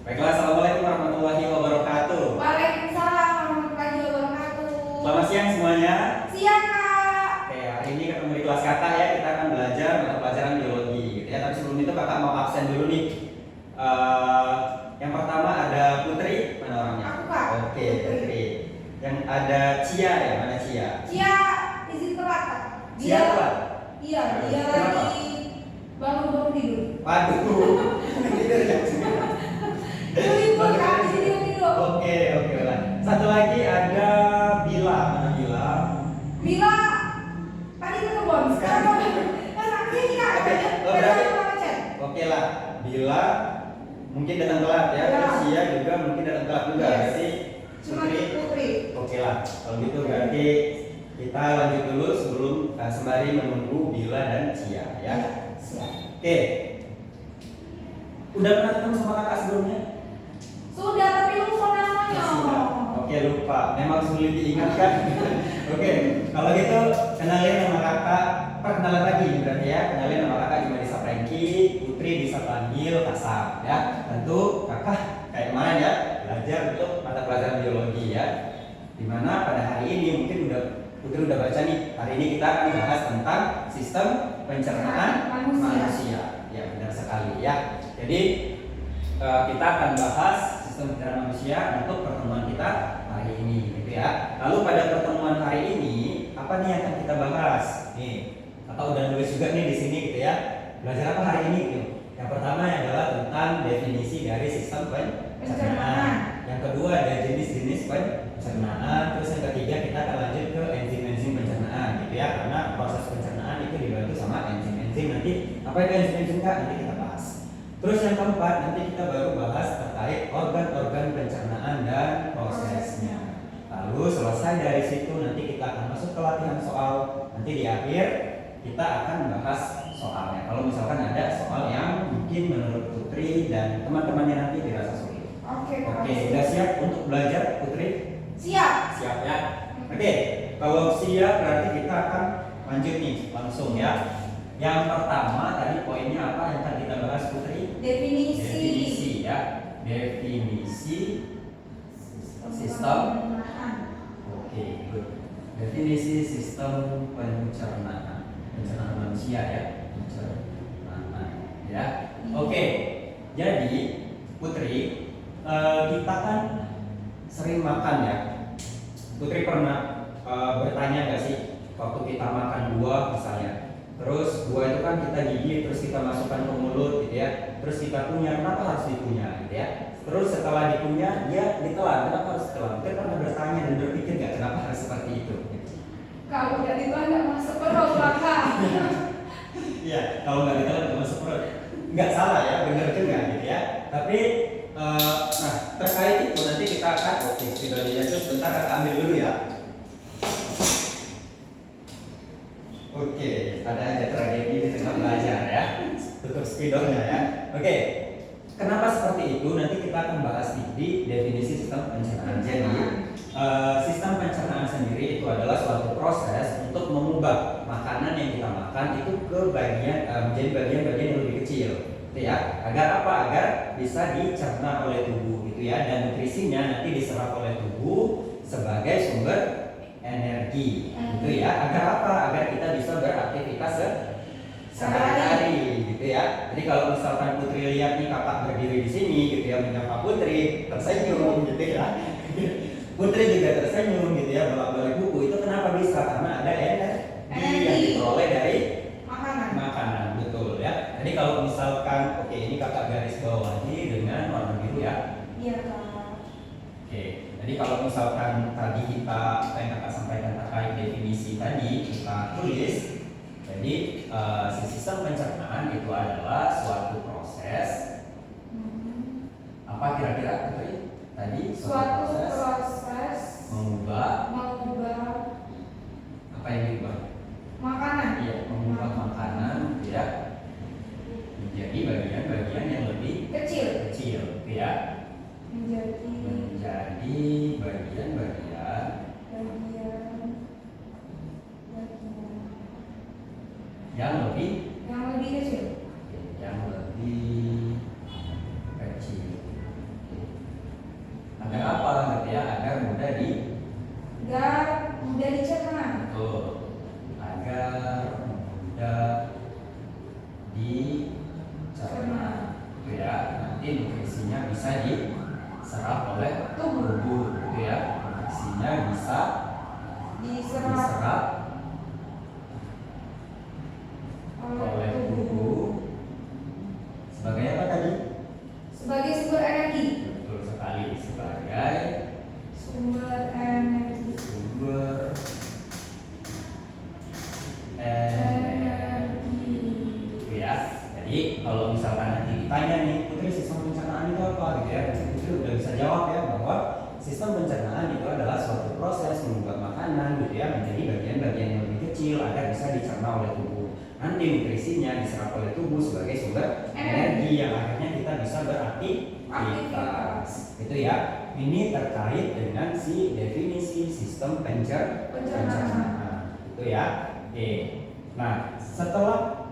Baiklah, assalamualaikum warahmatullahi wabarakatuh. Waalaikumsalam warahmatullahi wabarakatuh. Selamat siang semuanya. Siang, Kak. Oke, hari ini ketemu di kelas kakak ya. Kita akan belajar mata pelajaran biologi gitu ya. Tapi sebelum itu kakak mau absen dulu nih. Yang pertama ada Putri, mana orangnya? Aku, Kak. Oke, Putri. Yang ada Cia ya, mana Cia? Cia izin telat, Kak. Cia telat? Iya, dia Kenapa? lagi bangun tidur. Waduh. Tidur ya. Libur, Kak, di sini tidur. Oke lah. Satu lagi ada Bila, mana Bila? Bila tadi ke kebun, sekarang kan akhirnya Kak, Oke lah, Bila mungkin datang telat ya, Ya. terus Sia juga mungkin datang telat juga. Yes. Berarti Cuma Putri. Putri. Oke lah, kalau gitu berarti kita lanjut dulu sebelum sembari menunggu Bila dan Cia ya. Siap. Oke. Udah pernah ketemu sama kakak sebelumnya? Sudah, tapi lupa namanya. Sudah. Oke, lupa. Memang sulit diingatkan. Oke, kalau gitu kenalin nama kakak. Perkenalan lagi berarti ya. Kenalin nama kakak cuma bisa Franky, Putri bisa panggil Kasam ya. Tentu kakak kayak kemarin ya belajar untuk mata pelajaran biologi ya. Dimana pada hari ini mungkin Putri udah baca nih. Hari ini kita akan bahas tentang sistem pencernaan manusia. Ya, benar sekali ya. Jadi kita akan bahas sistem pencernaan manusia untuk pertemuan kita hari ini gitu ya. Lalu pada pertemuan hari ini apa nih yang akan kita bahas? Nih, kakak udah nulis juga nih di sini gitu ya. Belajar apa hari ini gitu. Yang pertama adalah tentang definisi dari sistem pencernaan. Yang kedua ada jenis-jenis pencernaan. Terus yang ketiga kita akan lanjut ke enzim-enzim pencernaan gitu ya. Karena proses pencernaan itu dibantu sama enzim-enzim. Nanti apa itu enzim-enzim Kak? Nanti kita bahas. Terus yang keempat nanti kita baru bahas terkait organ-organ pencernaan dan prosesnya. Lalu selesai dari situ nanti kita akan masuk ke latihan soal. Nanti di akhir kita akan bahas soalnya. Kalau misalkan ada soal yang mungkin menurut Putri dan teman-temannya nanti dirasa sulit. Oke, udah siap untuk belajar Putri? Siap. Siap ya. Oke, kalau siap berarti kita akan lanjut nih langsung ya. Yang pertama tadi poinnya apa yang akan kita bahas Putri? Definisi ya. Definisi sistem. Oke, good. Definisi sistem pencernaan manusia ya. Pencernaan ya. Oke. Jadi Putri, kita kan sering makan ya. Putri pernah bertanya nggak sih waktu kita makan buah misalnya? Terus buah itu kan kita gigit, terus kita masukkan ke mulut gitu ya. Terus kita kunyah, kenapa harus dikunyah gitu ya? Terus setelah dikunyah, dia ditelan, kenapa harus ditelan? Kita pernah bertanya dan berpikir nggak kenapa harus seperti itu? Kalau udah ditelan nggak masuk perut, Kak. Iya, kalau nggak ditelan nggak masuk perut. Nggak salah ya, benar juga gitu ya. Tapi nah terkait itu nanti kita akan sudah diatur sebentar, kita ambil dulu ya. Oke, ada aja tragedi di tengah belajar ya. Tutup spidolnya ya. Oke, kenapa seperti itu? Nanti kita akan bahas di definisi sistem pencernaan. Jadi, sistem pencernaan sendiri itu adalah suatu proses untuk mengubah makanan yang kita makan itu ke menjadi bagian-bagian yang lebih kecil, gitu ya. Agar apa? Agar bisa dicerna oleh tubuh, gitu ya. Dan nutrisinya nanti diserap oleh tubuh sebagai sumber energi, gitu ya. Agar apa? Agar kita bisa beraktivitas sehari-hari, gitu ya. Jadi kalau misalkan Putri lihat nih kakak berdiri di sini, gitu ya, menyapa Putri, tersenyum, gitu ya. Putri juga tersenyum, gitu ya, bolak-balik buku. Itu kenapa bisa? Karena ada energi yang diperoleh dari makanan, betul ya. Jadi kalau misalkan, oke, ini kakak garis bawahi dengan warna biru ya. Iya, Kak. Oke, jadi kalau misalkan tadi kita apa yang kakak sampaikan terkait definisi tadi kita tulis, jadi sistem pencernaan itu adalah suatu proses apa kira-kira Putri? Tadi Suatu proses mengubah apa yang diubah? makanan. Iya, mengubah makanan ya menjadi bagian-bagian yang lebih Kecil. kecil, ya. Menjadi bagian-bagian yang lebih kecil. yang lebih kecil. nanti nutrisinya bisa diserap oleh tubuh gitu ya. Nutrisinya bisa diserap oleh tubuh sebagai apa tadi? Sebagai sumber energi. Betul sekali, sebagai Sumber energi. sumber energi. Gitu ya. Jadi kalau misalkan nanti ditanya nih, Putri sistem pencernaan itu apa gitu ya? Putri udah bisa jawab ya bahwa sistem pencernaan itu adalah suatu proses membuat makanan gitu ya menjadi bagian-bagian yang lebih kecil agar bisa dicerna oleh tubuh. Nanti nutrisinya diserap oleh tubuh sebagai sumber energi yang akhirnya kita bisa beraktivitas. Itu ya. Ini terkait dengan si definisi sistem pencernaan. Itu ya. Oke. Nah, setelah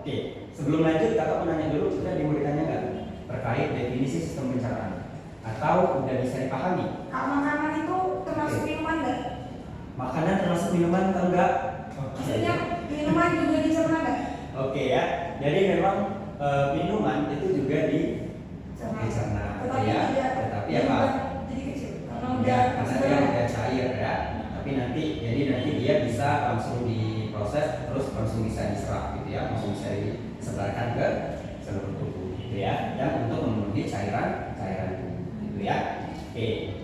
sebelum lanjut kakak mau nanya dulu, sudah mau ditanya nggak terkait definisi sistem pencernaan? Atau udah bisa dipahami? Makanan itu termasuk minuman nggak? Makanan termasuk minuman atau enggak? Maksudnya minuman juga dicerna nggak? Oke ya. Jadi memang minuman itu juga dicerna, ya. Tetapi apa? Jadi kecil. Karena dia udah cair ya. Tapi nanti dia bisa langsung diproses terus langsung bisa diserap gitu ya, langsung bisa disebarkan ke seluruh tubuh gitu ya. Dan untuk memenuhi cairan tubuh gitu ya. Oke.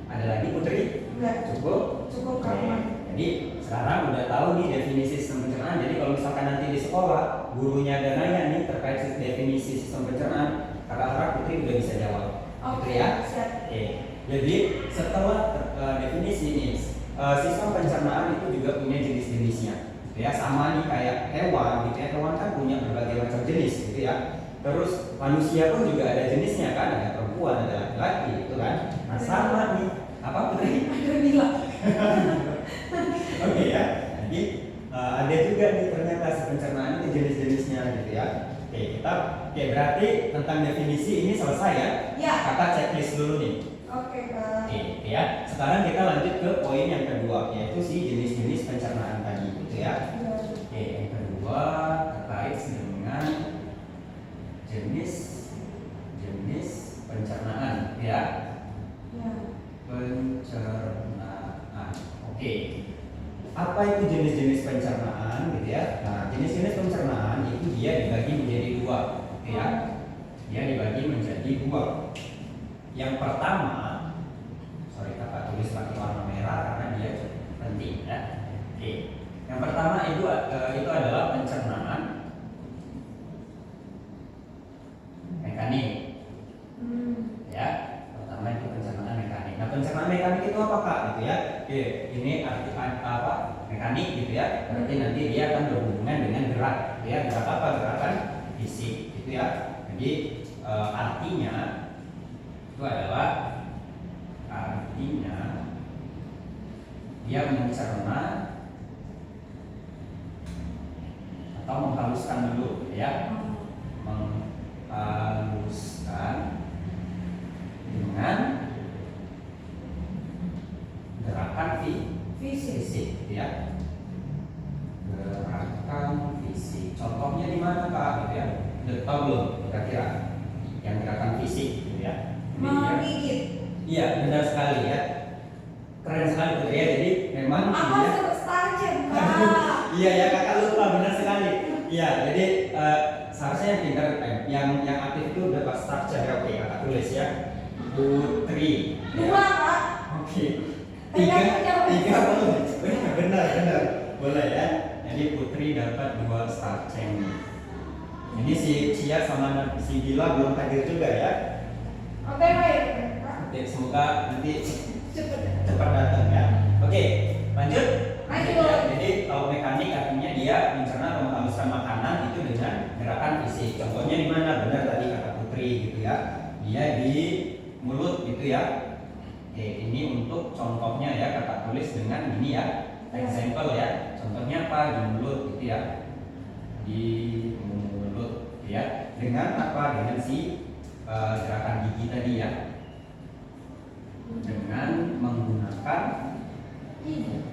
Ada lagi Putri? Enggak. Cukup? Cukup Oke. kamu. Jadi sekarang udah tahu nih definisi sistem pencernaan. Jadi kalau misalkan nanti di sekolah gurunya ada nanya nih terkait definisi sistem pencernaan, kakak harap Putri udah bisa jawab. Gitu ya. Siap. Oke. Jadi setelah definisi ini, sistem pencernaan itu juga punya jenis-jenisnya. Gitu ya, sama nih kayak hewan gitu ya. Hewan kan punya berbagai macam jenis gitu ya. Terus manusia pun juga ada jenisnya kan, ada perempuan, ada laki-laki gitu kan. Nah, sama nih. Apa Putri? Ada bilang. Oke ya. Jadi ada juga nih ternyata si pencernaan itu jenis-jenisnya gitu ya. Oke, berarti tentang definisi ini selesai ya? Ya. Kakak checklist dulu nih. Oke, Kak. Oke ya. Sekarang kita lanjut ke poin yang kedua, yaitu si jenis-jenis pencernaan tadi gitu ya. Oke, yang kedua terkait dengan jenis pencernaan ya. Ya. Pencernaan. Oke. Apa itu jenis-jenis pencernaan gitu ya? Nah, jenis-jenis pencernaan itu dia dibagi menjadi dua, gitu ya. Dia dibagi menjadi dua. Yang pertama, kakak tulis pakai warna merah karena dia penting ya. Oke. Yang pertama itu adalah pencernaan mekanik. Ya. Pertama itu pencernaan mekanik. Nah, pencernaan mekanik itu apa Kak? Gitu ya. Oke, ini arti apa? Mekanik gitu ya. Berarti nanti dia akan berhubungan dengan gerak, gitu ya. Gerak apa? Gerakan fisik, gitu ya. Jadi artinya itu adalah dia mencerna atau menghaluskan dulu, gitu ya. Menghaluskan dengan gerakan fisik, gitu ya. Gerakan fisik. Contohnya di mana Kak? Gitu ya. Udah tahu belum? Kira-kira yang gerakan fisik, gitu ya. Menggigit. Iya, benar sekali ya. Keren sekali Putri ya. Jadi memang Apa starcher, Kak? Iya ya, kakak lupa, benar sekali. Iya, jadi seharusnya yang pintar yang aktif itu dapat structure ya. Oke, kakak tulis ya. Putri. Dua, Kak. Oke. Tiga boleh. Benar. Boleh ya. Jadi Putri dapat 2 starcher. Ini si Cia sama si Bila belum hadir juga ya. Oke, baik. Oke, semoga nanti Cepat. datang ya. Oke, lanjut. Lanjut. Ya, jadi kalau mekanik artinya dia mencerna atau menghaluskan makanan itu dengan gerakan fisik. Contohnya di mana? Benar tadi kata Putri gitu ya. Dia di mulut gitu ya. Oke, ini untuk contohnya ya, kakak tulis dengan ini ya. Example ya. Contohnya apa? Di mulut gitu ya. Di mulut gitu ya. Dengan apa? Dengan si gerakan gigi tadi ya. Dengan menggunakan gigi.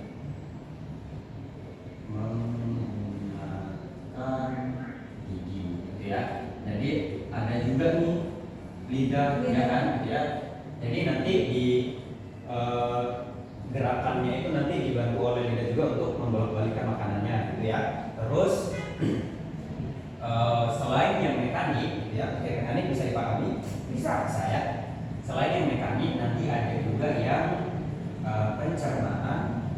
Gitu ya. Jadi ada juga nih lidah, ya kan, ya. Jadi nanti di gerakannya itu nanti dibantu oleh lidah juga untuk membolak-balikan makanannya, gitu ya. Terus selain yang mekanik, gitu ya, mekanik bisa dipahami, Bisa. saya. Selain yang mekanik, nanti ada juga yang pencernaan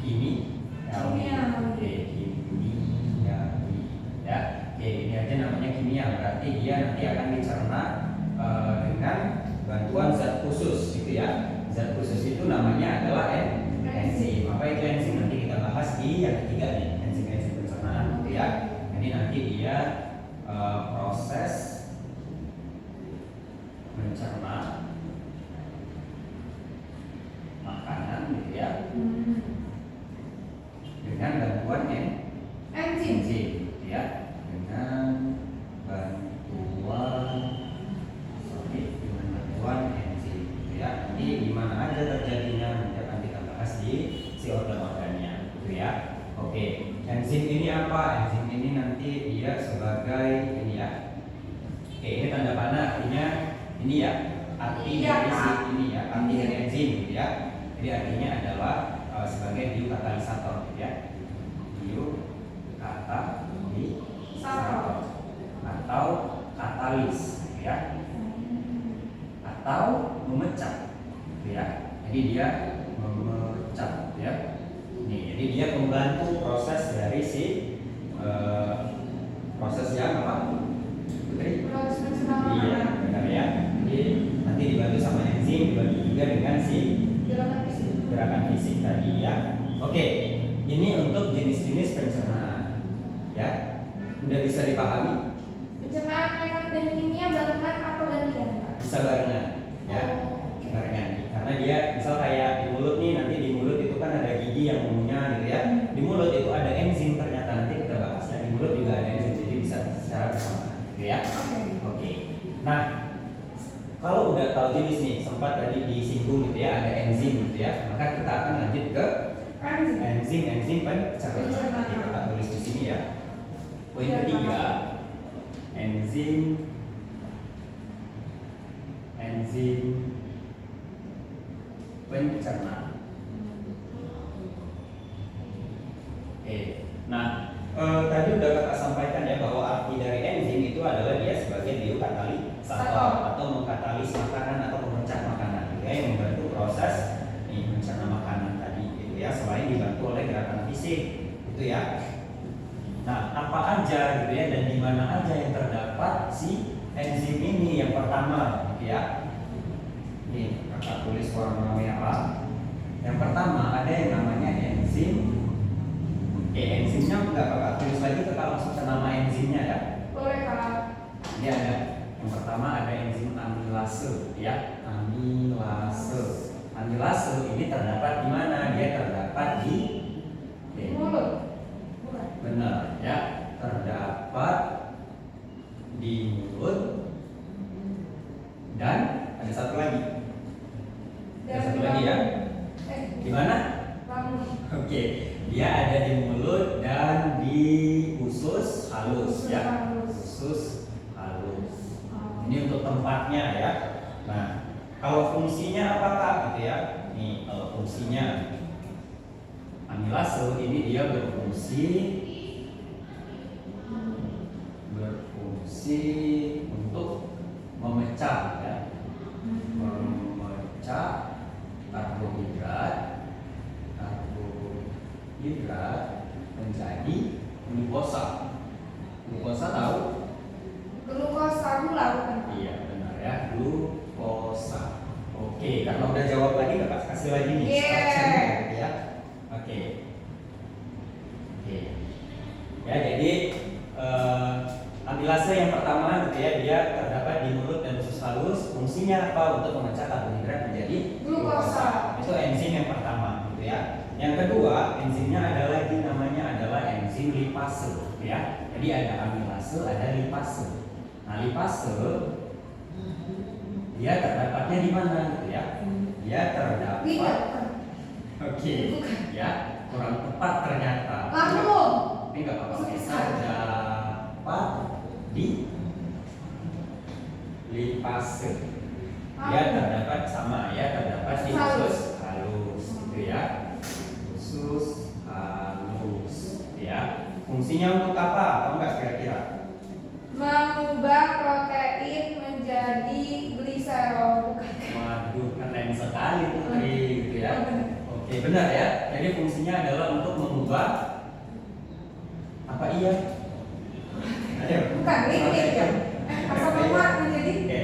kimia. Oke, kimia, ya. Oke, ini aja namanya kimia. Berarti dia nanti akan dicerna dengan bantuan zat khusus, gitu ya. Zat khusus itu namanya adalah enzim. Apa itu enzim? Nanti kita bahas di yang ketiga nih, enzim pencernaan, gitu ya. Jadi nanti dia proses mencerna makanan, gitu ya, dengan bantuan enzim, gitu ya, dengan bantuan enzim, gitu ya. Nanti di mana aja terjadinya nanti akan kita bahas di si organ-organnya, gitu ya. Oke, enzim ini apa? Enzim ini nanti dia sebagai ini ya. Oke, ini tanda panah artinya ini ya, arti dari si ini ya, arti dari enzim, gitu ya. Jadi artinya adalah sebagai biokatalisator, gitu ya. Biokatalisator atau katalis, gitu ya, atau memecah, gitu ya. Jadi dia memecah, gitu ya. Nih, jadi dia membantu proses dari si proses yang apa? Putri? Iya, benar ya. Jadi nanti dibantu sama enzim, dibantu juga dengan si gerakan fisik tadi ya. Oke, ini untuk jenis-jenis pencernaan, ya. Udah bisa dipahami? Pencernaan mekanik dan kimia barengan atau gantian, Pak? Bisa barengan, ya. Barengan. Karena dia misal kayak di mulut nih, nanti di mulut itu kan ada gigi yang umumnya, gitu ya. Di mulut itu ada enzim ternyata, nanti kita bahas ya. Di mulut juga ada enzim, jadi bisa secara bersamaan, gitu ya. Oke. Nah, kalau udah tahu jenis nih, sempat tadi disinggung gitu ya, ada enzim gitu ya, maka kita akan lanjut ke enzim pencernaan. Kita tulis di sini ya. Poin ketiga, enzim pencernaan. Nah, tadi udah kakak sampaikan ya bahwa arti dari enzim itu adalah dia sebagai biokatalisator atau mengkatalis makanan atau memecah makanan, gitu ya, yang membantu proses mencerna makanan tadi, gitu ya, selain dibantu oleh gerakan fisik, gitu ya. Nah, apa aja gitu ya dan di mana aja yang terdapat si enzim ini? Yang pertama, gitu ya. Nih, kakak tulis warna merah. Yang pertama ada yang namanya enzim. Enzimnya enggak kakak tulis lagi, kakak langsung ke nama enzimnya ya. Boleh, Kak. Ini ada. Yang pertama ada enzim amilase, ya. Amilase ini terdapat di mana? Dia terdapat di Mulut. Benar, ya. Terdapat di mulut dan ada satu lagi. Ada satu lagi ya. Di mana? Oke, dia ada di mulut dan di usus halus, ya. Usus halus. Ini untuk tempatnya ya. Nah, kalau fungsinya apakah gitu ya? Nih, kalau fungsinya amilase ini dia berfungsi untuk memecah ya. Memecah karbohidrat menjadi glukosa. Glukosa tahu? Glukosa gula bukan? Iya benar ya, glukosa. Oke, karena udah jawab lagi kakak kasih lagi nih structure-nya, gitu ya. Oke. Ya jadi amilase yang pertama gitu ya, dia terdapat di mulut dan usus halus. Fungsinya apa? Untuk memecah karbohidrat menjadi glukosa. Itu enzim yang pertama gitu ya. Yang kedua, enzimnya adalah namanya adalah enzim lipase, gitu ya. Jadi ada amilase, ada lipase. Nah, lipase dia terdapatnya di mana gitu ya? Dia terdapat. Oke. Ya, kurang tepat ternyata. Lambung. Tapi nggak apa-apa. Terdapat di lipase. Dia terdapat sama ya, terdapat di usus halus, gitu ya. Usus halus, ya. Fungsinya untuk apa? Tahu nggak kira-kira? Mengubah protein menjadi gliserol. Waduh, keren sekali Putri, gitu ya. Oke, benar ya. Jadi fungsinya adalah untuk mengubah apa iya? Ayo. Bukan, lipid ya. Asam lemak menjadi Oke.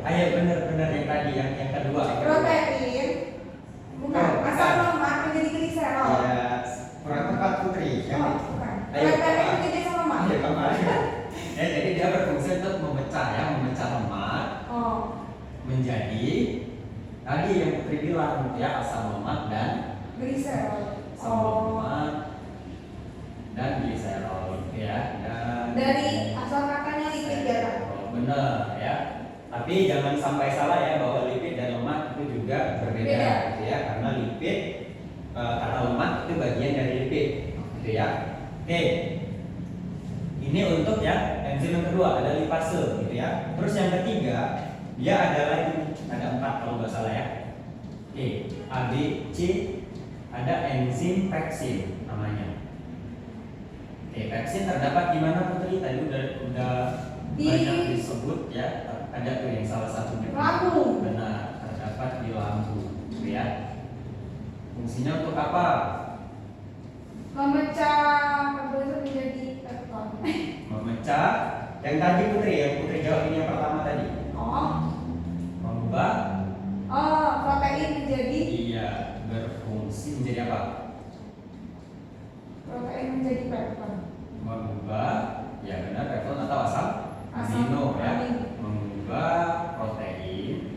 Ayo benar-benar yang tadi yang kedua. protein. Bukan, asam lemak menjadi gliserol. Ya, kurang tepat Putri. Oh, bukan. Ayo, Protein Pak. menjadi asam lemak. Iya, Pak. Ya, jadi dia berfungsi untuk memecah ya, memecah lemak Oh, menjadi tadi yang Putri bilang ya, asam lemak dan gliserol. asam lemak dan gliserol ya, dan Dari asal katanya lipid ya, Pak? benar ya. Tapi jangan sampai salah ya bahwa lipid dan lemak itu juga berbeda Beda. gitu ya, karena lipid kata lemak itu bagian dari lipid gitu ya. Oke. Ini untuk ya enzim yang kedua ada lipase gitu ya. Terus yang ketiga dia ada lagi, ada 4 kalau nggak salah ya. Oke, A, B, C, ada enzim peksin namanya. Oke, peksin terdapat di mana Putri? Tadi udah banyak disebut ya. Ada tuh yang salah satunya. Lambung. Benar, terdapat di lambung, gitu ya. Fungsinya untuk apa? Memecah karbonhidrat menjadi peptid. Memecah. Yang tadi Putri, yang Putri jawab ini yang pertama tadi. Oh, Mengubah. protein menjadi Iya, berfungsi menjadi apa? protein menjadi peptid. Mengubah, ya benar, peptid atau asam amino ya. amino. Mengubah protein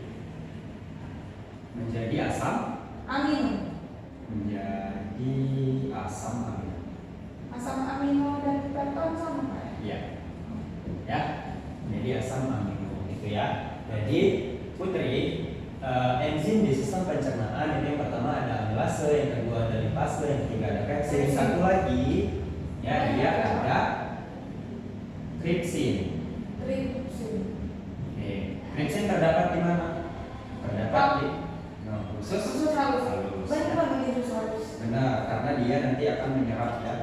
menjadi asam Amino. menjadi asam amino. Asam amino dan peptid sama Pak? Iya. Ya, jadi asam amino gitu ya. Jadi Putri, enzim di sistem pencernaan ini yang pertama ada amilase, yang kedua ada lipase, yang ketiga ada peksin, satu lagi ya dia ada tripsin. Tripsin. Oke, tripsin terdapat di mana? Terdapat di usus Usus halus. halus. Benar banget usus halus. Benar, karena dia nanti akan menyerap ya,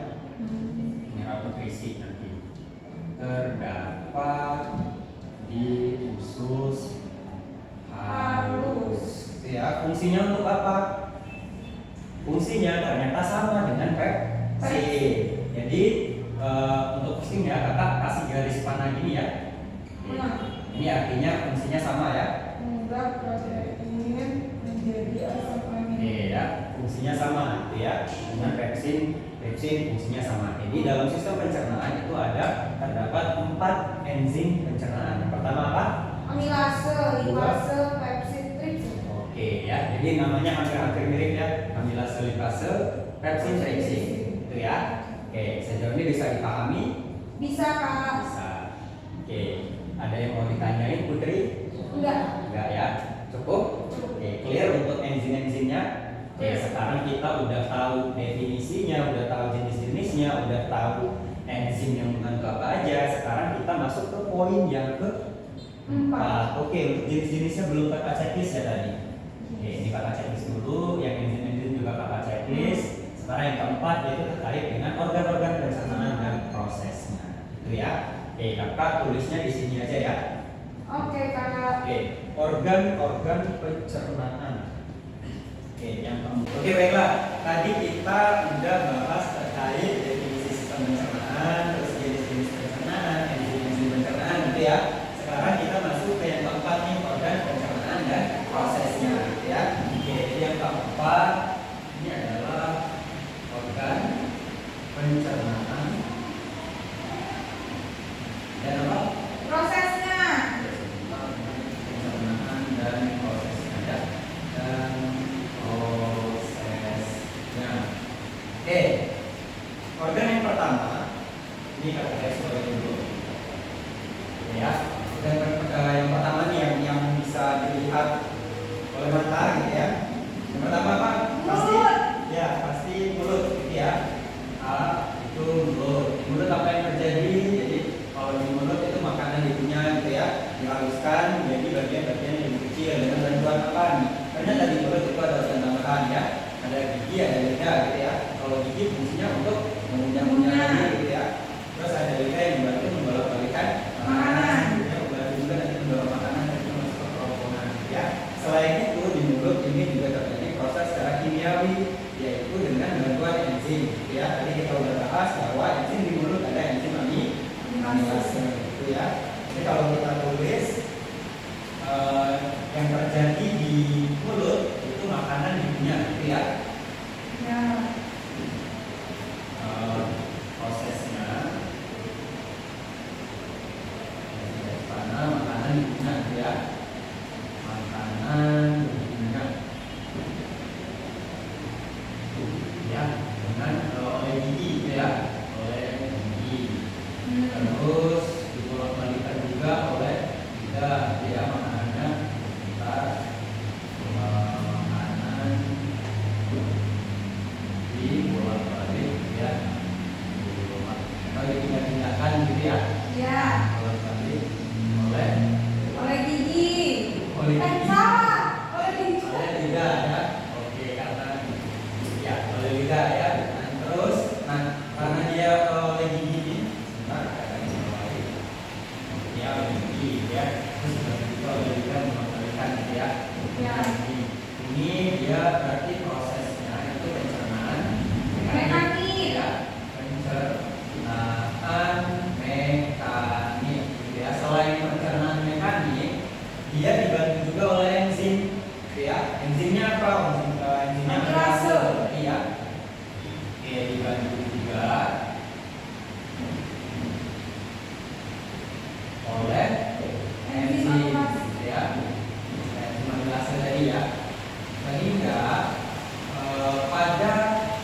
menyerap nutrisi nanti. Terdapat di usus halus. Ya, fungsinya untuk apa? Fungsinya ternyata sama dengan peksin. Jadi untuk fungsinya kakak kasih garis panah gini ya. Ini artinya fungsinya sama ya. Mengubah protein menjadi asam amino. Ya, fungsinya sama gitu ya. Dengan peksin fungsinya sama. Jadi dalam sistem pencernaan itu ada terdapat 4 enzim pencernaan. Yang pertama apa? Amilase, lipase, pepsid, tripsin. Oke ya. Jadi namanya hampir-hampir mirip ya. Amilase, lipase, pepsin, tripsin. Itu ya. Oke, sejauh ini bisa dipahami? Bisa Kak? Bisa. Oke, ada yang mau ditanyain Putri? Enggak. Enggak ya? Cukup? Oke, clear untuk enzim-enzimnya? Oke, sekarang kita udah tahu definisinya, udah tahu jenis-jenisnya, udah tahu enzim yang mengandung apa aja. Sekarang kita masuk ke poin yang keempat. Oke, untuk jenis-jenisnya belum kakak checklist ya tadi. Oke, ini kakak checklist dulu, yang enzim-enzim juga kakak checklist. Sekarang yang keempat yaitu terkait dengan organ-organ pencernaan dan prosesnya. Itu ya. Oke, kakak tulisnya di sini aja ya. Oke Kak. Oke, organ-organ pencernaan. Oke, yang keempat. Oke, baiklah. Tadi kita udah bahas terkait definisi sistem pencernaan, terus jenis-jenis pencernaan, enzim-enzim pencernaan gitu ya. Sekarang kita masuk ke yang keempat nih, organ pencernaan dan prosesnya gitu ya. Oke, jadi yang keempat ini adalah organ pencernaan dan apa? Prosesnya. Pencernaan dan prosesnya ya. Dan prosesnya. Oke, organ yang pertama ini kakak garis bawahi dulu. Ini ya. dihaluskan menjadi bagian-bagian yang lebih kecil dengan bantuan apa nih? Karena tadi mulut itu ada organ tambahan ya, ada gigi, ada lidah gitu ya. Kalau gigi fungsinya untuk mengunyah-ngunyah gitu ya. Terus ada lidah yang membantu membolak-balikan makanan, ya, membantu juga nanti membawa makanan dari masuk ke kerongkongan gitu ya. Selain itu di mulut ini juga terjadi proses secara kimiawi, yaitu dengan bantuan enzim gitu ya. Tadi kita udah bahas bahwa enzim di mulut ada enzim amilase gitu ya. Jadi kalau kita tulis yang terjadi di mulut itu makanan dikunyah gitu ya. Ya. Prosesnya karena makanan dikunyah gitu ya. Makanan dikunyah ya dengan oleh gigi gitu ya, oleh gigi. Terus dibolak-balikan juga oleh lidah ya, makanannya kita makanan dibolak-balik ya, dipindah-pindahkan gitu ya, Ya. bolak-balik oleh Gigi. oleh gigi, Salah. Oleh gigi. oleh lidah ya. Oke, karena ya oleh lidah ya. Nah, terus karena dia oleh gigi ini, sebentar ada yang lain. Ya oleh gigi ya. Terus juga oleh lidah bolak-balikan gitu ya. Ya. Ini dia berarti prosesnya itu pencernaan Mekanik. ya, pencernaan mekanik gitu ya. Selain pencernaan mekanik, dia dibantu juga oleh enzim gitu ya. Enzimnya apa? Enzimnya Amilase. iya. Oke, dibantu juga oleh Enzim enzim amilase. gitu ya. Enzim amilase tadi ya. Sehingga pada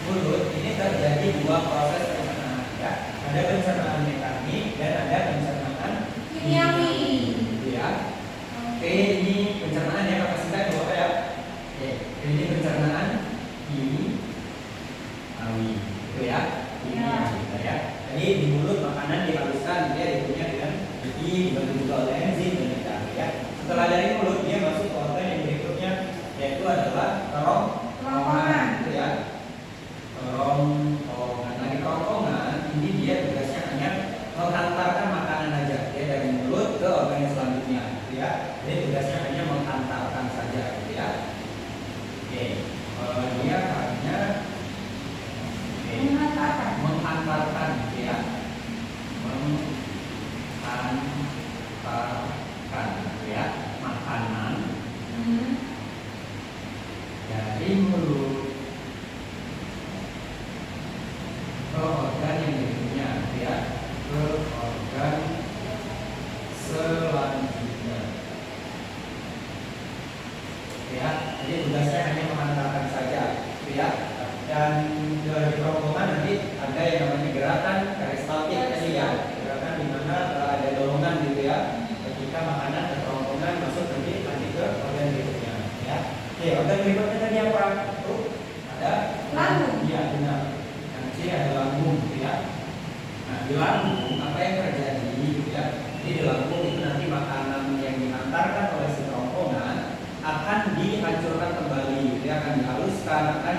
mulut ini terjadi dua proses pencernaan ya. Ada pencernaan mekanik dan ada pencernaan Kimiawi. gitu ya. Oke, ini pencernaan ya, kapasitas dua ya. Oke, ini pencernaan kimiawi gitu ya. Kimiawi gitu ya. Jadi di mulut makanan dihaluskan dia dikunyah dengan gigi, dibantu juga oleh enzim dan lain-lain ya. Setelah dari mulut dia masuk ke organ yang berikutnya, yaitu adalah kerongkongan gitu ya. Kerongkongan. Nah, di kerongkongan ini dia tugasnya hanya menghantarkan makanan aja ya, dari mulut ke organ yang selanjutnya gitu ya. Jadi tugasnya hanya menghantarkan saja gitu ya. Oke, dia hanya menghantarkan gitu ya. Menghantarkan gitu ya makanan dari mulut ke organ yang berikutnya gitu ya, ke organ selanjutnya gitu ya. Jadi tugasnya hanya menghantarkan saja gitu ya. Dan di kerongkongan nanti ada yang namanya gerakan peristaltik tadi ya, gerakan di mana ada dorongan gitu ya, ketika makanan ke kerongkongan masuk nanti ke organ berikutnya ya. Oke, organ berikutnya tadi apa? Itu ada Lambung. Iya benar. Yang C ada lambung gitu ya. Nah di lambung apa yang terjadi gitu ya? Jadi di lambung itu nanti makanan yang dihantarkan oleh si kerongkongan akan dihancurkan kembali gitu ya, akan dihaluskan, akan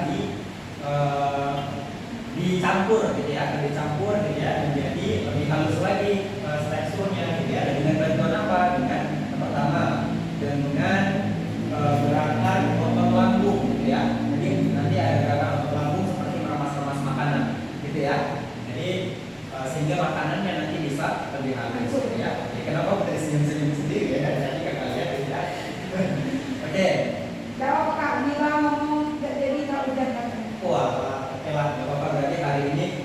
dicampur gitu ya, akan dicampur gitu ya, menjadi lebih halus lagi teksturnya gitu ya. Dan dengan bantuan apa? Dengan yang pertama dengan gerakan otot lambung gitu ya. Jadi nanti ada gerakan otot lambung seperti meremas-remas makanan gitu ya. Jadi sehingga makanannya nanti bisa lebih halus gitu ya. Oke, kenapa dari senyum-senyum sendiri ya dari tadi kakak lihat gitu ya. Oke. Jawab Kak Mila ngomong gak jadi kalau udah datang. Wah, oke lah, nggak apa-apa. Berarti hari ini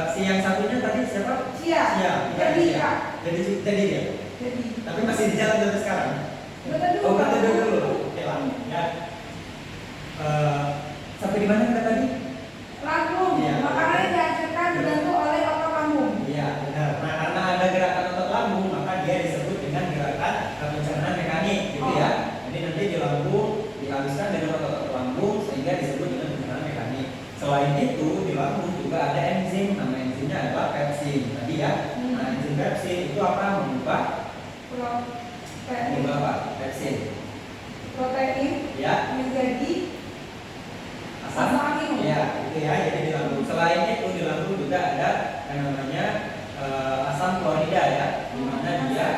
si yang satunya tadi siapa? Sia. Sia. Jadi Sia. Kak. Jadi dia. Jadi. Tapi masih di jalan sampai sekarang. Betul dulu. Oh, betul dulu. Oke lah, ya. Sampai di mana kita tadi? Lambung. Iya. Makanan yang dihasilkan dibantu oleh otot lambung. Iya, benar. Nah, karena ada gerakan otot lambung, maka dia disebut dengan gerakan pencernaan mekanik, gitu ya. Jadi nanti di lambung dihaluskan dengan otot lambung sehingga disebut dengan pencernaan mekanik. Selain itu, di lambung juga ada enzim, nama enzimnya adalah pepsin. Tadi ya. Nah, enzim pepsin itu apa? Mengubah Timbul apa? Pepsin. Protein Ya. menjadi Asam asam amino. ya, itu ya. Jadi di lambung. Selain itu di lambung juga ada yang namanya asam klorida ya, di mana dia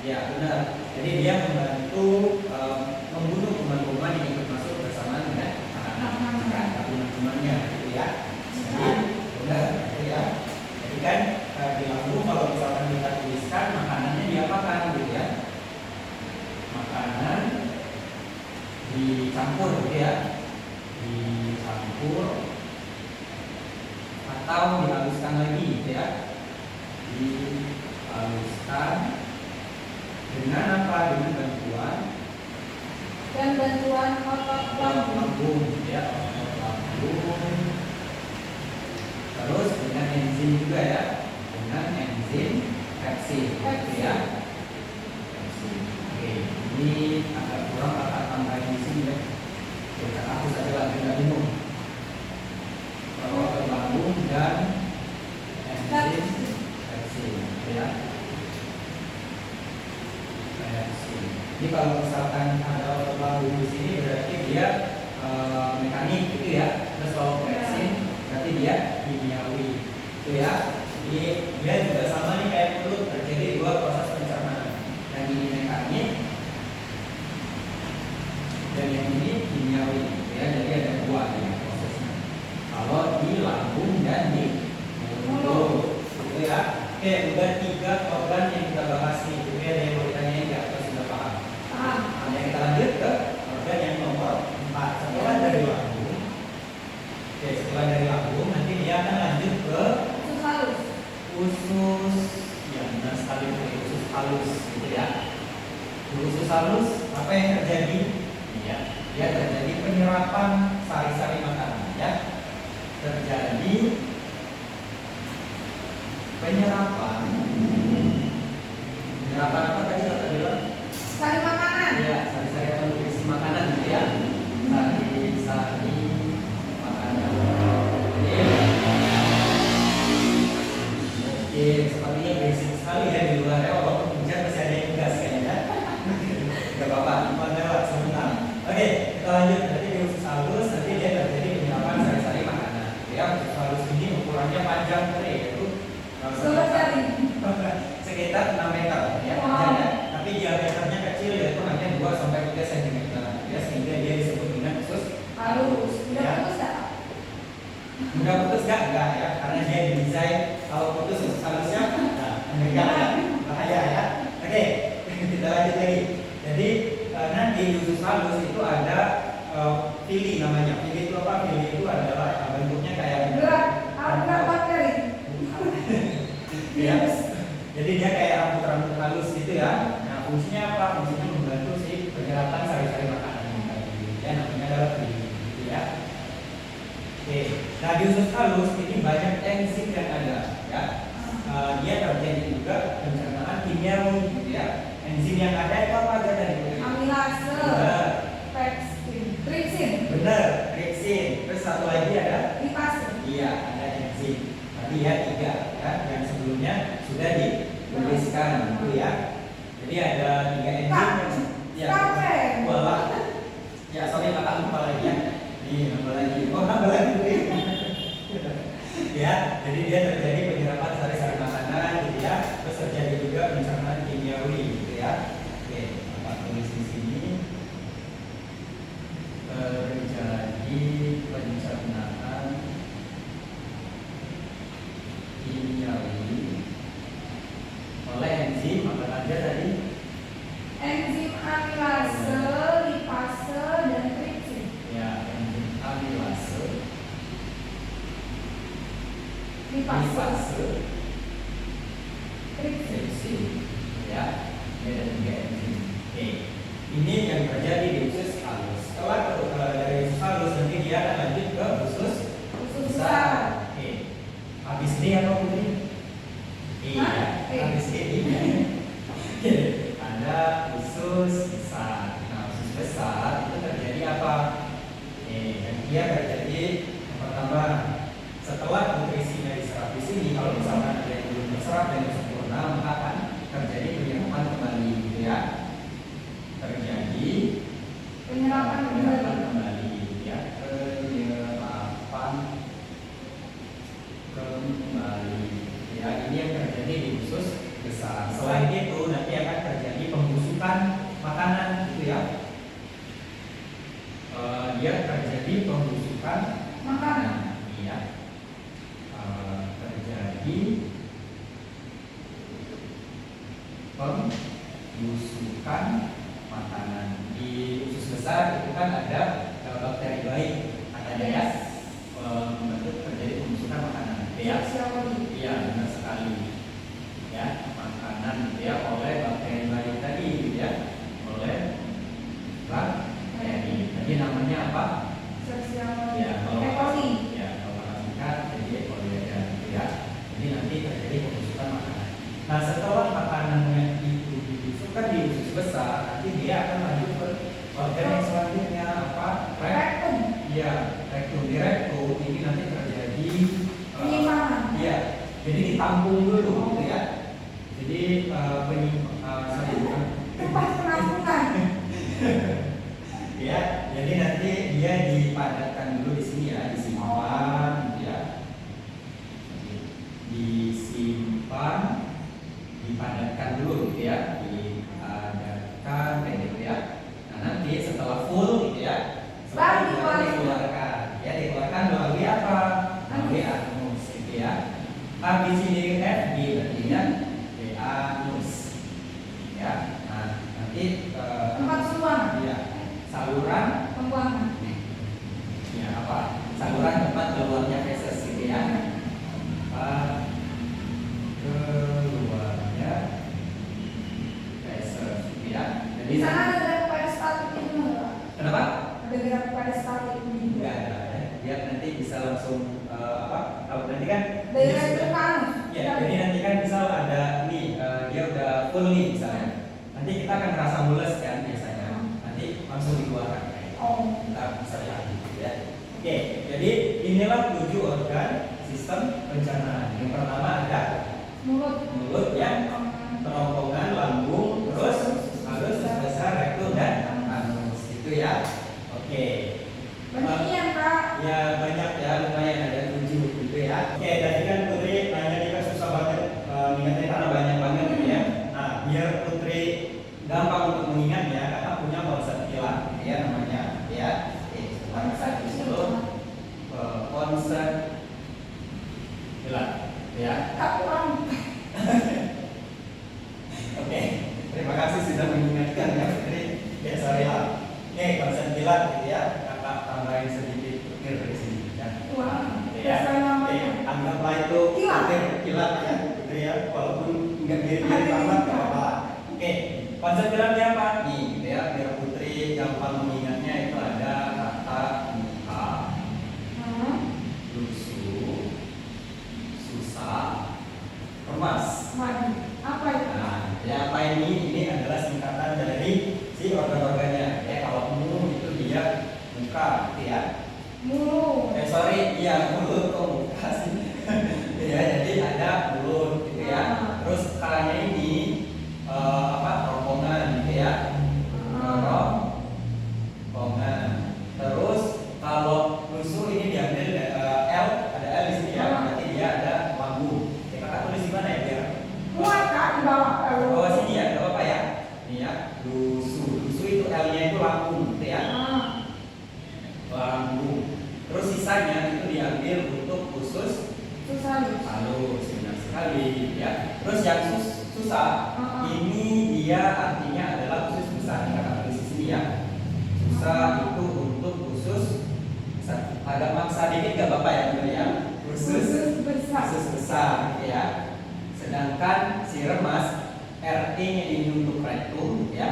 ya benar. Jadi dia membantu membunuh kuman-kuman yang ikut masuk bersama dengan makanan, kuman-kumannya, gitu ya. Jadi benar, gitu ya. Jadi kan di lambung kalau misalkan kita tuliskan makanannya diapakan, gitu ya. Makanan dicampur, gitu ya. Dicampur atau dihaluskan lagi, gitu ya. Dihaluskan dengan apa? Dengan bantuan otot lambung. ya, otot lambung. Terus dengan enzim juga ya, dengan enzim pepsin, gitu ya. Pepsin. Oke, ini agak kurang kakak tambahin di sini ya. Oke, aku saja lagi nggak bingung. Otot lambung dan enzim pepsin, gitu ya. Ini kalau misalkan ada otot lambung di sini berarti dia mekanik gitu ya. Terus kalau pepsin berarti dia kimiawi itu ya. Jadi dia juga sama nih kayak mulut, terjadi dua proses pencernaan. Yang ini mekanik dan yang ini kimiawi gitu ya. Jadi ada dua ya prosesnya. Kalau di lambung dan di mulut gitu ya. Oke, udah 3 organ yang kita bahas nih. Oke, ada yang mau ditanyain nggak? Atau sudah paham? Nah, kita lanjut ke organ yang nomor 4. Setelah dari lambung, oke, setelah dari lambung nanti dia akan lanjut ke Usus halus. usus, ya benar sekali, usus halus, gitu ya. Di usus halus apa yang terjadi? Iya, dia terjadi penyerapan sari-sari makanan, ya. Terjadi penyerapan apa tadi kata bilang? Sari makanan. Ya, sari-sari atau nutrisi makanan gitu ya. Sari-sari makanan. Oke, sepertinya basic sekali ya di luar ya, walaupun hujan masih ada yang gas kayaknya. Gak apa-apa, lewat sebentar. Oke, kita lanjut. Nanti di usus halus nanti dia terjadi penyerapan sari-sari makanan. Ya, usus halus ini ukurannya panjang yaitu sekitar 6 meter ya, panjangnya. Tapi diameternya kecil yaitu hanya 2 sampai 3 cm. Ya, sehingga dia disebut dengan usus Halus. Mudah ya. putus nggak? Mudah putus enggak ya, karena dia didesain kalau putus usus halusnya enggak bahaya ya. Oke, kita lanjut lagi. Jadi nanti di usus halus itu ada pili namanya. Pili itu apa? Pili itu adalah bentuknya kayak Gerak bakteri. ya. Jadi dia kayak rambut-rambut halus gitu ya. Nah, fungsinya apa? Fungsinya membantu si penyerapan sari-sari makanan yang tadi. Ya, namanya adalah pili, gitu ya. Oke, nah di usus halus ini banyak enzim yang ada, ya. Dia terjadi juga pencernaan kimiawi, gitu ya. Enzim yang ada itu apa aja tadi? Amilase. Benar. Pepsin. Tripsin. Benar, tripsin. Terus satu lagi ada? Lipase. Iya, ada enzim. Tadi ya 3, ya. Yang sebelumnya sudah dituliskan, gitu ya. Jadi ada 3 enzim yang walah. Ya, sorry kakak lupa lagi ya. Nih, nambah lagi. Oh, nambah lagi. Ya, jadi dia terjadi penyerapan sari-sari makanan, gitu ya. Terus terjadi juga pencernaan kimiawi, gitu ya. Oke, Bapak tulis di sini. Terjadi pencernaan kimiawi oleh enzim apa saja tadi? Enzim amilase, lipase, dan tripsin. Ya, enzim amilase, Lipase. Tripsin. tripsin, ya. Ini ada 3 enzim. Oke, ini yang terjadi di usus halus. Setelah dari usus halus nanti dia akan lanjut ke usus Usus besar. besar. Oke, habis ini apa Putri? Iya, Hah? habis ini. Ada usus besar. Nah, usus besar itu terjadi apa? Dan dia terjadi yang pertama, setelah nutrisinya diserap di sini, kalau misalkan ada yang belum terserap dengan sempurna, maka akan terjadi penyerapan kembali, gitu ya. pembusukan makanan gitu ya. Dia terjadi pembusukan Makanan. ya. Terjadi pembusukan makanan. Di usus besar itu kan ada bakteri baik katanya ya. Terjadi pembusukan makanan ya. Iya, benar sekali. Ya, makanan ya oleh bakteri baik tadi gitu ya. Oleh bakteri. Jadi namanya apa? Ya, kalau singkat jadi E. coli gitu ya. Jadi nanti terjadi pembusukan makanan. Nah, setelah makanannya itu dibusukkan di usus besar, nanti dia akan lanjut ke organ yang selanjutnya apa? Rektum. Iya, rektum. Di rektum ini nanti terjadi Penyimpanan. iya. Jadi ditampung dulu gitu ya. Jadi Tempat penampungan. ya, jadi nanti dia dipadatkan dulu di sini ya, disimpan gitu ya. Disimpan, dipadatkan dulu gitu ya, dipadatkan kayak gitu ya. Nah, nanti setelah full gitu ya, Baru dikeluarkan. Ya, dikeluarkan melalui apa? Melalui anus gitu ya. A, B, C, D, E, F, G berarti ya. Anus. Ya. Nah, nanti Tempat buang. ya, saluran Pembuangan. ya apa? Saluran tempat keluarnya feses gitu ya. Tempat keluarnya feses gitu ya. Jadi Di sana ada gerak pada statik itu enggak? kenapa? Ada gerak pada statik itu juga. Enggak ada ya. Biar nanti bisa langsung apa? Kalau nanti kan Dari dia rektum sudah- ke anus. ya, jadi nanti kan misal ada nih dia udah full nih misalnya. Nanti kita akan merasa mules kan biasanya. Nanti langsung dikeluarkan. Oh. Kita bisa lihat gitu ya. Oke, jadi inilah 7 organ sistem pencernaan. Yang pertama ada mulut yang kerongkongan, lambung, terus halus, besar, rektum dan anus. Itu ya. Oke. Banyak yang Kak. Ya banyak ya, lumayan ada 7 gitu ya. Oke, tadi kan Putri nanya nih kan susah banget ingatnya karena banyak banget gitu ya. Nah, biar Putri gampang untuk mengingatnya karena punya konsep kilat gitu ya namanya ya. Oke, sebentar saya tulis dulu. Konsep kilat ya. Kak kurang. Oke, terima kasih sudah mengingatkan ya Putri. Ya, sorry lah. Oke, konsep kilat gitu ya. Kakak tambahin sedikit ukir dari sini ya. Wah. Ya, Dasar namanya. anggaplah itu Kilat. kilat ya, gitu ya, walaupun nggak mirip banget nggak apa-apa. Oke, konsep kilatnya apa? Nih, gitu ya, biar Putri gampang mengingatnya itu ada kata muka, lusuh, susah, remas. Waduh. Apa itu? Nah, ya apa ini? Ini adalah singkatan dari si organ-organnya. Ya, kalau mu itu dia muka, gitu ya. Mulut. Sorry, iya mulut kok muka sih. Ya, jadi ada mulut gitu ya. Terus kalanya ini apa? Rongkongan gitu ya. Rongkongan. Terus kalau lusuh ini diambil L, ada L di sini ya. Berarti dia ada lambung. Ya, kakak tulis di mana ya biar? Muat Kak di bawah. Di bawah sini ya, nggak apa-apa ya. Nih ya, lusuh. Lusuh itu L-nya itu lambung gitu ya. Lambung. Terus sisanya itu diambil untuk usus halus, benar sekali ya. Terus yang susah ini dia artinya adalah usus besar. Kita tulis di sini ya. Susah itu untuk usus besar. Agak maksa dikit gak apa-apa ya teman ya. Usus besar gitu ya. Sedangkan si remas RT-nya ini untuk rektum ya.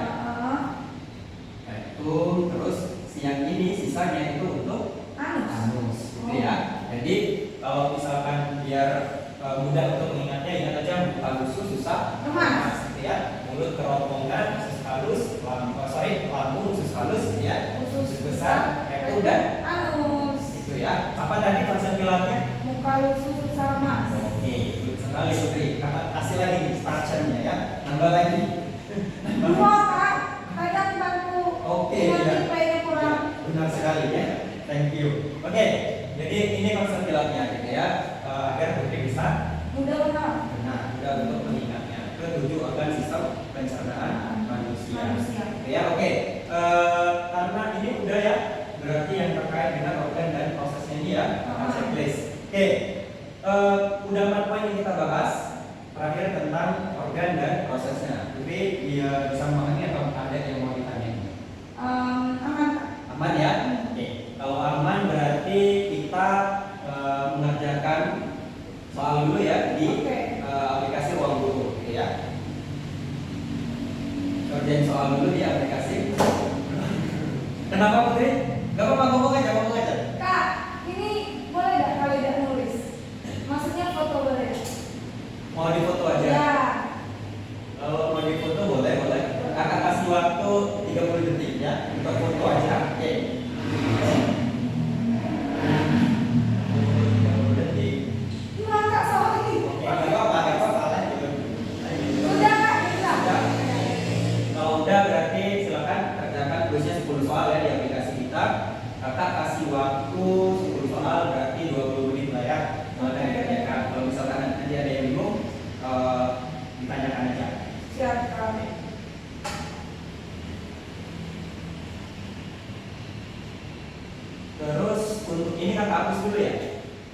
Rektum, terus yang ini sisanya itu untuk anus gitu ya. Jadi kalau misalkan biar mudah untuk mengingatnya, ingat aja muka lusuh susah remas gitu ya. Mulut kerongkongan, usus halus, lambung usus halus gitu ya. Usus besar, rektum dan anus. gitu ya. Apa tadi konsep kilatnya? Muka lusuh susah remas. Oke, good sekali Putri. Kakak kasih lagi instruction-nya ya. Nambah lagi. Dua Kak. Kadang bantu. Oke, Ingat ya. yang kurang. Benar sekali ya. Thank you. Oke, jadi ini konsep kilatnya gitu ya. Agar Putri bisa Mudah-mudahan. benar juga untuk mengingatnya. Ke 7 organ sistem pencernaan manusia. udah ya. Berarti yang terkait dengan organ dan prosesnya ini ya, checklist. Oke, udah 4 poin yang kita bahas. Terakhir tentang organ dan prosesnya. Jadi dia bisa memahami atau ada yang mau ditanya? Aman. Aman ya. Oke, kalau aman berarti kita mengerjakan soal dulu ya di aplikasi Ruang Guru, gitu ya. Kerjain soal dulu di aplikasi. Kenapa Putri? Gak apa-apa, ngomong aja. Kak, ini boleh nggak kalau tidak nulis? Maksudnya foto boleh? Mau difoto aja? Ya. Kalau mau difoto boleh. Kakak kasih waktu 30 detik ya untuk foto aja. Oke. 30 detik. Gimana Kak soal ini? Gak apa-apa. Udah Kak, bisa. Kalau udah berarti silakan kerjakan kuisnya 10 soal ya di aplikasi kita. Kakak kasih waktu 10 soal berarti 20 menit lah ya. Soalnya dikerjakan. Kalau misalkan nanti ada yang bingung, ditanyakan aja. Siap Kak. Terus untuk ini kakak hapus dulu ya.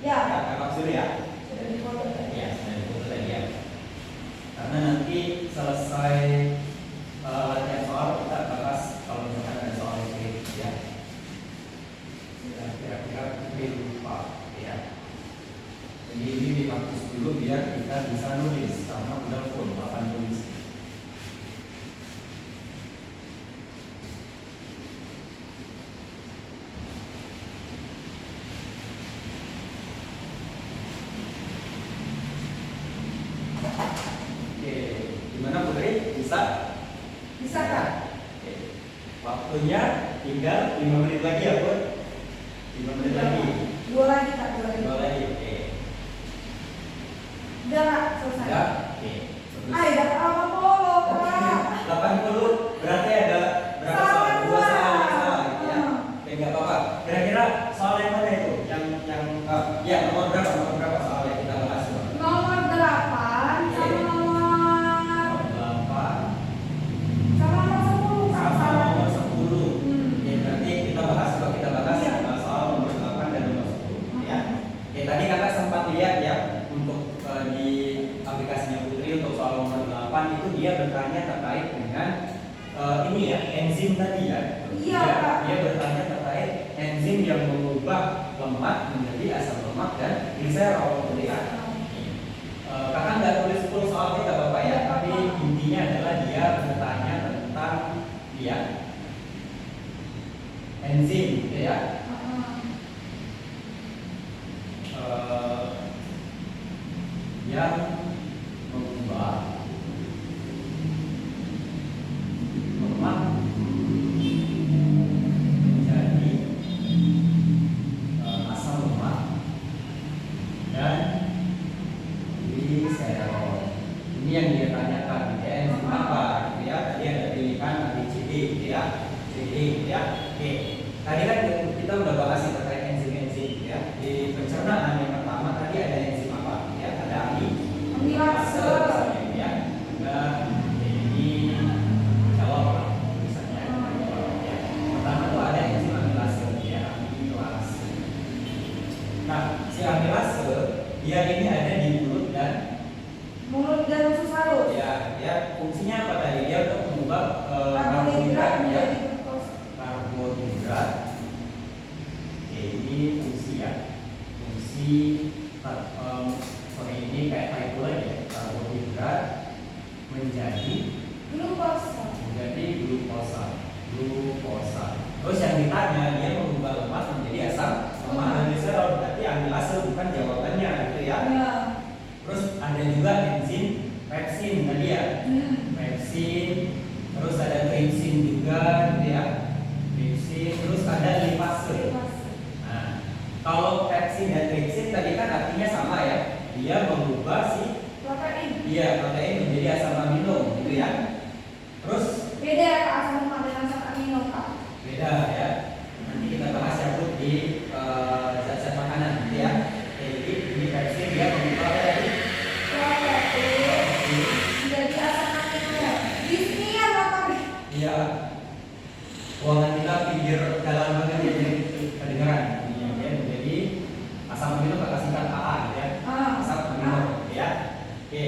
Ya. Kakak hapus dulu ya. Sudah difoto tadi. Iya, sudah difoto tadi ya. Karena nanti selesai latihan soal kita bahas kalau misalkan ada soal skrip ya. Kira-kira lupa ya. Jadi ini dihapus dulu biar kita bisa nulis sama udah full papan tulis. Oke, gimana Putri? Bisa? Bisa Kak? Oke. Waktunya tinggal 5 menit lagi ya, Bud. 5 menit lagi. 2 lagi Kak, 2 lagi. 2 lagi, oke. Udah Kak, selesai. Ya, oke. Ay, dapat apa polo Kak? 80 berarti ada berapa soal? Salah 2 dua. soal gitu ya. Oke, nggak apa-apa. Kira-kira soal yang mana itu? Ya nomor berapa soal yang kita bahas? Nomor 8 sama nomor 8 sama nomor 10 Kak. sama nomor 10. Oke, berarti kita bahas Iya. soal nomor 8 dan nomor 10 ya. Oke, tadi kakak sempat lihat ya untuk di aplikasinya Putri untuk soal nomor 8 itu dia bertanya terkait dengan ini ya, enzim tadi ya. Iya, Kak. Dia bertanya terkait enzim yang mengubah lemak menjadi asam lemak dan gliserol gitu ya. Kakak nggak tulis full soalnya nggak apa-apa ya, tapi intinya adalah dia bertanya tentang ya enzim gitu ya. Yang mengubah lemak menjadi asam lemak dan gliserol. Ini yang dia tanyakan, ya, enzim apa gitu ya. Tadi ada pilihan ABCD gitu ya. CD gitu ya. Oke. Tadi kan kita udah bahas terkait enzim-enzim gitu ya. Di pencernaan yang pertama tadi ada enzim apa? Ya, ada amilase misalnya ya. Ada ini calor misalnya. Ya. Pertama tuh ada enzim amilase ya, amilase. Nah, si amilase dia ini ada di mulut dan usus halus. ya fungsinya apa tadi? Dia untuk mengubah Karbohidrat ya. menjadi glukosa. Karbohidrat. Oke, ini fungsi ya. Fungsi ini kayak typo lagi ya. Karbohidrat menjadi Glukosa. glukosa. Terus yang ditanya dia mengubah lemak menjadi asam lemak dan gliserol. Berarti amilase bukan jawabannya gitu ya. Ya. Terus ada juga enzim pepsin tadi ya. Pepsin, terus ada tripsin juga gitu ya. Tripsin, terus ada lipase. Nah, kalau pepsin dan tripsin tadi kan artinya sama ya. Dia mengubah Protein. protein menjadi asam amino gitu ya. Terus Beda ya Kak, asam lemak dan asam amino Kak. beda ya. Nanti kita bahas ya Bu di zat-zat makanan gitu ya. Jadi ini pepsin dia mengubah apa tadi? Protein menjadi asam amino. Di sini ya Bapak. Iya. ruangan kita pinggir jalan banget ya, jadi kedengeran bunyinya ya. Jadi asam amino kakak singkat AA gitu ya. Asam amino ya. Oke.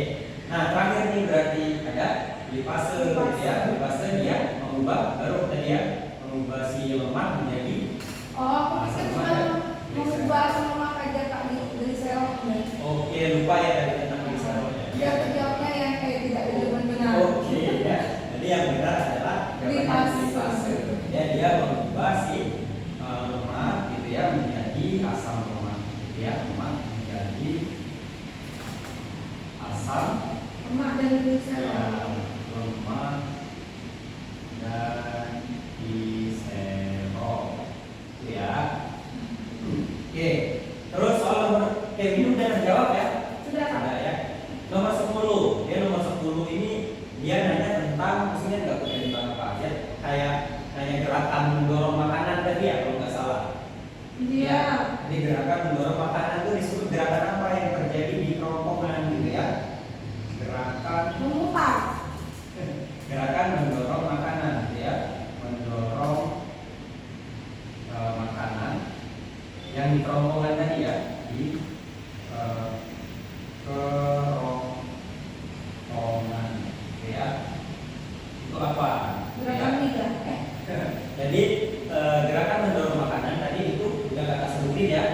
Nah terakhir nih berarti ada lipase gitu ya. Lipase dia mengubah baru tadi ya, mengubah si lemak menjadi Oh, aku pikir cuma mengubah asam lemak aja Kak di gliserol. oke, lupa ya tadi tentang gliserol ya. Dia jawabnya yang tidak benar. Oke ya. Jadi yang benar adalah jawabannya lipase. Ya dia mengubah si lemak gitu ya menjadi asam lemak gitu ya, lemak menjadi asam Lemak dan gliserol. lemak dan gliserol itu ya. Oke, terus soal nomor minum udah terjawab ya? Sudah Kak. Sudah ya. Nomor 10, dia nomor 10 ini dia nanya tentang, maksudnya nggak punya tentang apa ya, kayak gerakan mendorong makanan tadi ya kalau nggak salah. Iya. Jadi gerakan mendorong makanan itu disebut gerakan apa yang terjadi di kerongkongan gitu ya? Gerakan Memutar. gerakan mendorong makanan gitu ya, mendorong makanan yang di kerongkongan tadi ya, di kerongkongan gitu ya. Itu apa? Gerakan lidah. Jadi gerakan mendorong makanan tadi itu udah kakak sebutin ya,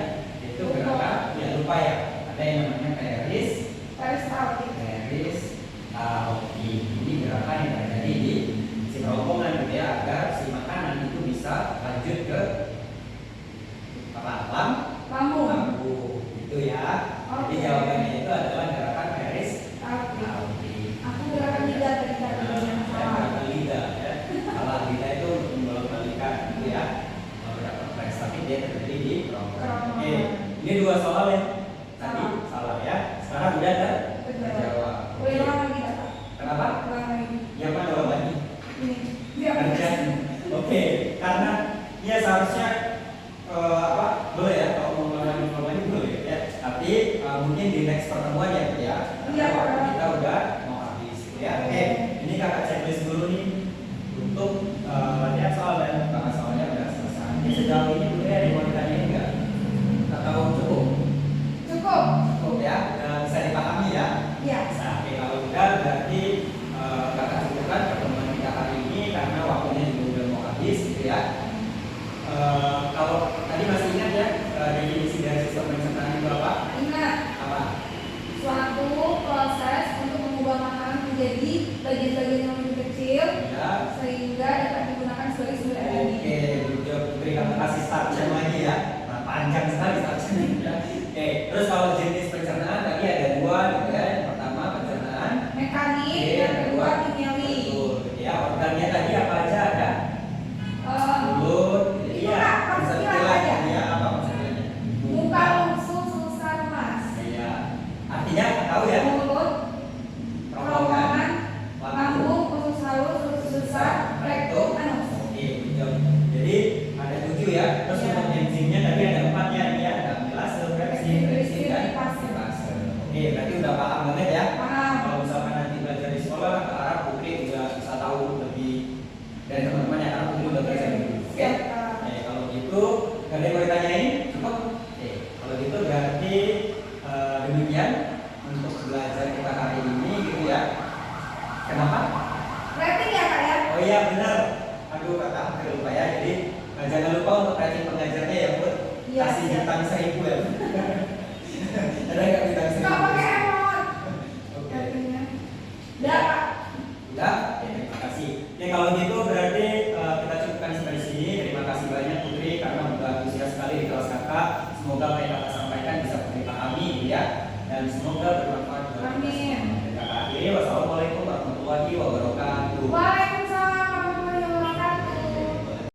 itu gerakan ya lupa ya, ada yang namanya Peristaltik. peristaltik. Ini gerakan yang terjadi di si kerongkongan gitu ya, agar si makanan itu bisa lanjut ke apa? Lambung. Lambung itu ya. Jadi Oke. jawabannya itu adalah gerakan peristaltik. Aku gerakan lidah tadi Kak. Gerakan lidah ya. Kalau lidah itu membolak-balikan gitu ya. Kalau gerakan peristaltik dia terjadi di kerongkongan. Oke, ini dua soal ya. Tadi salah ya. Sekarang udah ada terjawab. Boleh ulang lagi Kak? Kenapa? Ulang lagi. Ya apa jawab lagi? Ini. Biar Kerja. Oke, karena ya seharusnya boleh ya kalau mau ngomongin boleh ya. Tapi mungkin di next pertemuan ya Bu ya. Iya, Karena waktu Kak. kita udah mau habis gitu ya. Oke, ini kakak checklist dulu nih untuk lihat soal dan kakak soalnya udah selesai. Ini sejauh ini Bu ya ada yang mau ditanyain nggak? Atau cukup? Cukup. Cukup ya, udah bisa dipahami ya. Iya. Nah, oke, kalau udah berarti kakak cukupkan pertemuan kita hari ini karena waktunya juga udah mau habis gitu ya. Kalau tadi masih ingat ya definisi dari sistem pencernaan itu apa? Ingat, Apa? suatu proses untuk mengubah makanan menjadi bagian-bagian yang lebih kecil Ya. sehingga dapat digunakan sebagai sumber energi. Oke, udah Putri kakak kasih start jam lagi ya. Nah, panjang sekali start jamnya. Ya. Oke, terus kalau jenis pencernaan tadi ada dua gitu ya. Yang pertama pencernaan Mekanik, yang kedua kimiawi. betul. Ya, organnya tadi apa aja ada? Mulut, Itu iya, Kak, bisa maksudnya detail apa ya? ya, apa maksudnya? Muka, lungsu, susah, mas. Iya. Artinya tahu ya? Mulut, Kerongkongan, lambung, usus halus, usus besar, rektum, anus. Oke, betul. Jadi ada 7 ya. Terus Iya. untuk enzimnya tadi ada 4 ya, ini ya. Ada amilase, pepsin, trypsin, dan Lipase. lipase. Oke, berarti udah paham banget ya. Paham. Kalau misalkan nanti belajar di sekolah, ke arah Putri udah bisa tahu lebih dari teman-teman ya, karena Putri udah belajar dulu. Oke. Siap, Kak. Oke, kalau gitu nggak ada yang mau ditanyain? Cukup? Oke, kalau gitu berarti demikian untuk belajar kita hari ini gitu ya. Kenapa? Rating ya Kak ya? Oh iya benar. Aduh kakak hampir lupa ya. Jadi jangan lupa untuk rating pengajarnya ya Bud. Iya, Kasih siap. bintang 1000 ya. Ada nggak bintang 1000? Nggak pakai emot. Oke. Ratingnya. Udah Kak. Udah? Ya, terima kasih. Ya kalau gitu berarti kita cukupkan sampai di sini. Terima kasih banyak Putri karena udah antusias sekali di kelas kakak. Semoga mereka